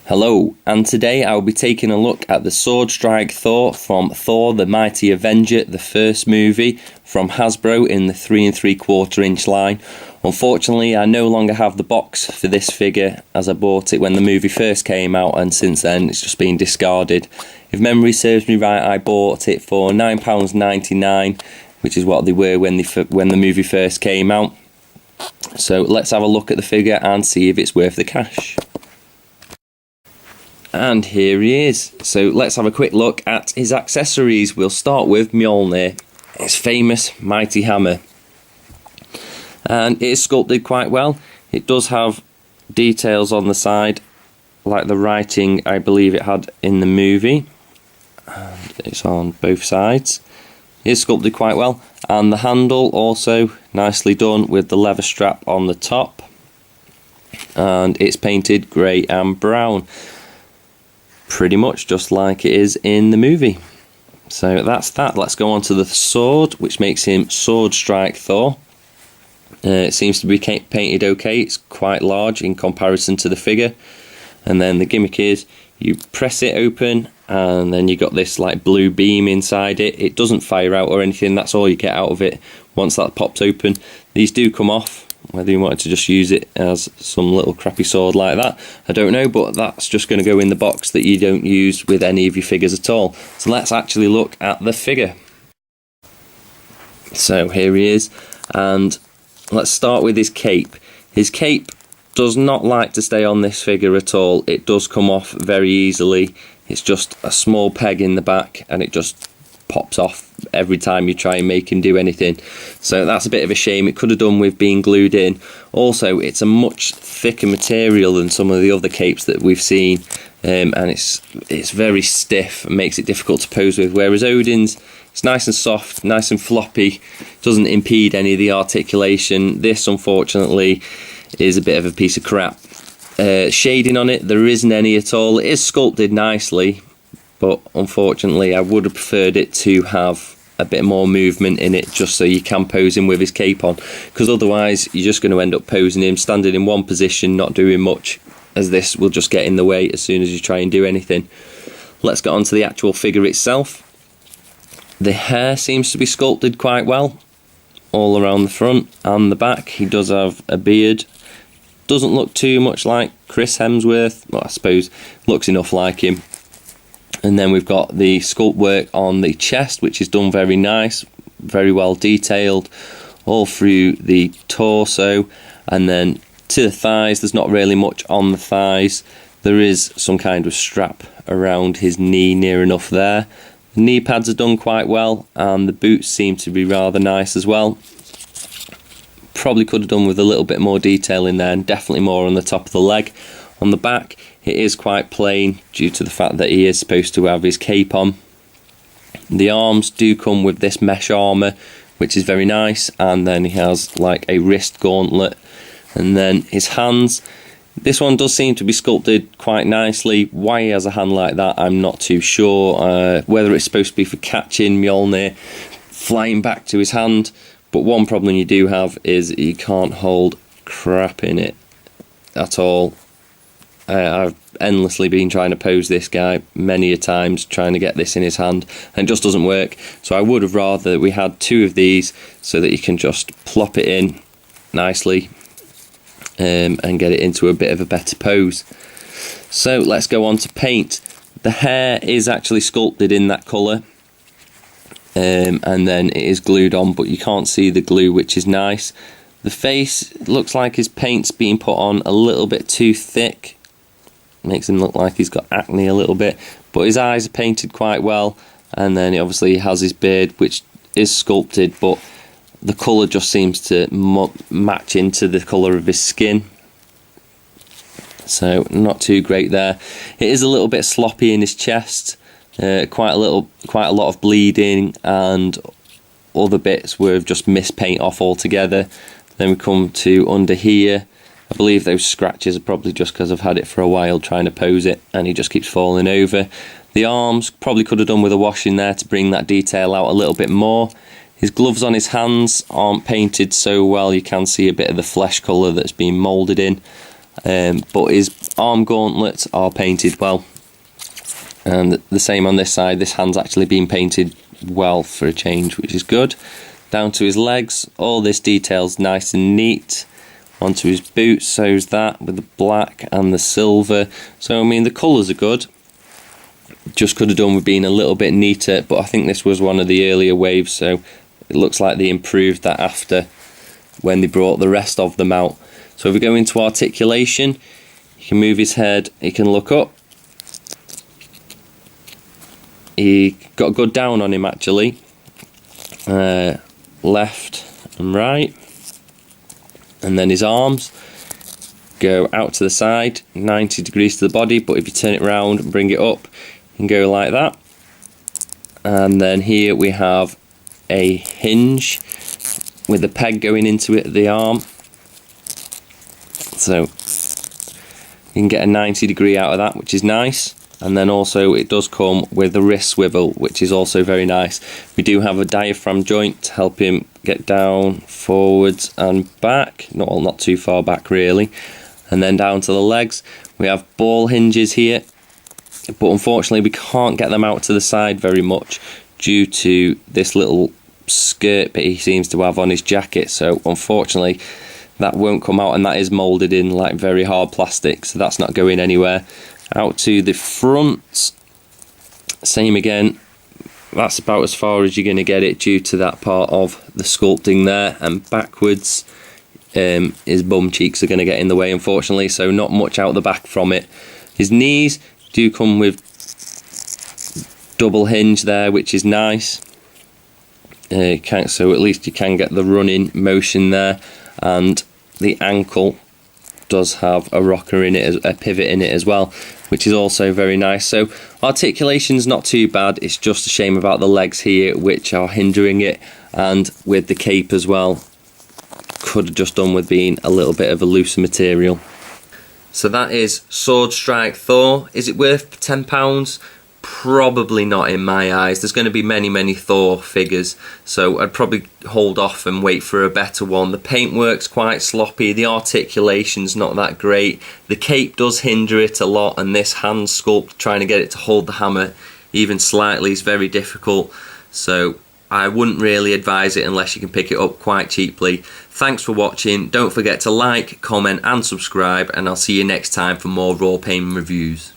Hello, and today I will be taking a look at the sword Strike Thor from Thor the Mighty Avenger, the first movie from Hasbro in the 3 3/4 inch line. Unfortunately, I no longer have the box for this figure as I bought it when the movie first came out, and since then it's just been discarded. If memory serves me right, I bought it for £9.99, which is what they were when the movie first came out. So let's have a look at the figure and see if it's worth the cash. And here he is. So let's have a quick look at his accessories. We'll start with Mjolnir, his famous mighty hammer. And it is sculpted quite well. It does have details on the side, like the writing I believe it had in the movie. And it's on both sides. It is sculpted quite well. And the handle also nicely done with the leather strap on the top. And it's painted grey and brown, pretty much just like it is in the movie. So that's that. Let's go on to the sword, which makes him Sword Strike Thor. It seems to be painted okay. It's quite large in comparison to the figure. And then the gimmick is you press it open and then you got this like blue beam inside it. It doesn't fire out or anything. That's all you get out of it once that pops open. These do come off. Whether you wanted to just use it as some little crappy sword like that, I don't know, but that's just going to go in the box that you don't use with any of your figures at all. So let's actually look at the figure. So here he is, and let's start with his cape. His cape does not like to stay on this figure at all. It does come off very easily. It's just a small peg in the back and it just pops off every time you try and make him do anything. So that's a bit of a shame. It could have done with being glued in. Also, it's a much thicker material than some of the other capes that we've seen, and it's very stiff and makes it difficult to pose with, whereas Odin's, it's nice and soft, nice and floppy, doesn't impede any of the articulation. This, unfortunately, is a bit of a piece of crap. Shading on it, there isn't any at all. It is sculpted nicely, but unfortunately I would have preferred it to have a bit more movement in it, just so you can pose him with his cape on, because otherwise you're just going to end up posing him standing in one position, not doing much, as this will just get in the way as soon as you try and do anything. Let's get on to the actual figure itself. The hair seems to be sculpted quite well, all around the front and the back. He does have a beard. Doesn't look too much like Chris Hemsworth, well, I suppose looks enough like him. And then we've got the sculpt work on the chest, which is done very nice, very well detailed, all through the torso. And then to the thighs, there's not really much on the thighs. There is some kind of strap around his knee near enough there. The knee pads are done quite well, and the boots seem to be rather nice as well. Probably could have done with a little bit more detail in there, and definitely more on the top of the leg. On the back, it is quite plain due to the fact that he is supposed to have his cape on. The arms do come with this mesh armour, which is very nice, and then he has like a wrist gauntlet. And then his hands, this one does seem to be sculpted quite nicely. Why he has a hand like that, I'm not too sure. Whether it's supposed to be for catching Mjolnir flying back to his hand. But one problem you do have is you can't hold crap in it at all. I've endlessly been trying to pose this guy many a times, trying to get this in his hand, and it just doesn't work. So I would have rather we had two of these so that you can just plop it in nicely and get it into a bit of a better pose. So let's go on to paint. The hair is actually sculpted in that colour, and then it is glued on, but you can't see the glue, which is nice. The face looks like his paint's being put on a little bit too thick. Makes him look like he's got acne a little bit, but his eyes are painted quite well. And then obviously he has his beard, which is sculpted, but the colour just seems to match into the colour of his skin, so not too great there. It is a little bit sloppy in his chest, quite a lot of bleeding, and other bits where have just missed paint off altogether. Then we come to under here. I believe those scratches are probably just because I've had it for a while trying to pose it, and he just keeps falling over. The arms probably could have done with a wash in there to bring that detail out a little bit more. His gloves on his hands aren't painted so well. You can see a bit of the flesh colour that's been moulded in. But his arm gauntlets are painted well, and the same on this side. This hand's actually been painted well for a change, which is good. Down to his legs, all this detail's nice and neat. Onto his boots, so's that, with the black and the silver. So I mean, the colours are good, just could have done with being a little bit neater, but I think this was one of the earlier waves, so it looks like they improved that after, when they brought the rest of them out. So if we go into articulation, he can move his head, he can look up. He got good down on him actually, left and right, and then his arms go out to the side, 90 degrees to the body, but if you turn it round and bring it up, you can go like that. And then here we have a hinge with the peg going into it at the arm, so you can get a 90 degree out of that, which is nice. And then also it does come with a wrist swivel, which is also very nice. We do have a diaphragm joint to help him get down, forwards and back, not too far back really. And then down to the legs, we have ball hinges here, but unfortunately we can't get them out to the side very much due to this little skirt that he seems to have on his jacket. So unfortunately that won't come out, and that is moulded in like very hard plastic, so that's not going anywhere. Out to the front, same again, that's about as far as you're going to get it due to that part of the sculpting there, and backwards his bum cheeks are going to get in the way unfortunately, so not much out the back from it. His knees do come with double hinge there, which is nice, so at least you can get the running motion there, and the ankle does have a rocker in it, a pivot in it as well, which is also very nice. So articulation's not too bad, it's just a shame about the legs here which are hindering it, and with the cape as well, could have just done with being a little bit of a looser material. So that is Sword Strike Thor. Is it worth £10? Probably not in my eyes. There's going to be many Thor figures, so I'd probably hold off and wait for a better one. The paintwork's quite sloppy, the articulation's not that great, the cape does hinder it a lot, and this hand sculpt, trying to get it to hold the hammer even slightly, is very difficult, so I wouldn't really advise it unless you can pick it up quite cheaply. Thanks for watching, don't forget to like, comment and subscribe, and I'll see you next time for more Rawpain reviews.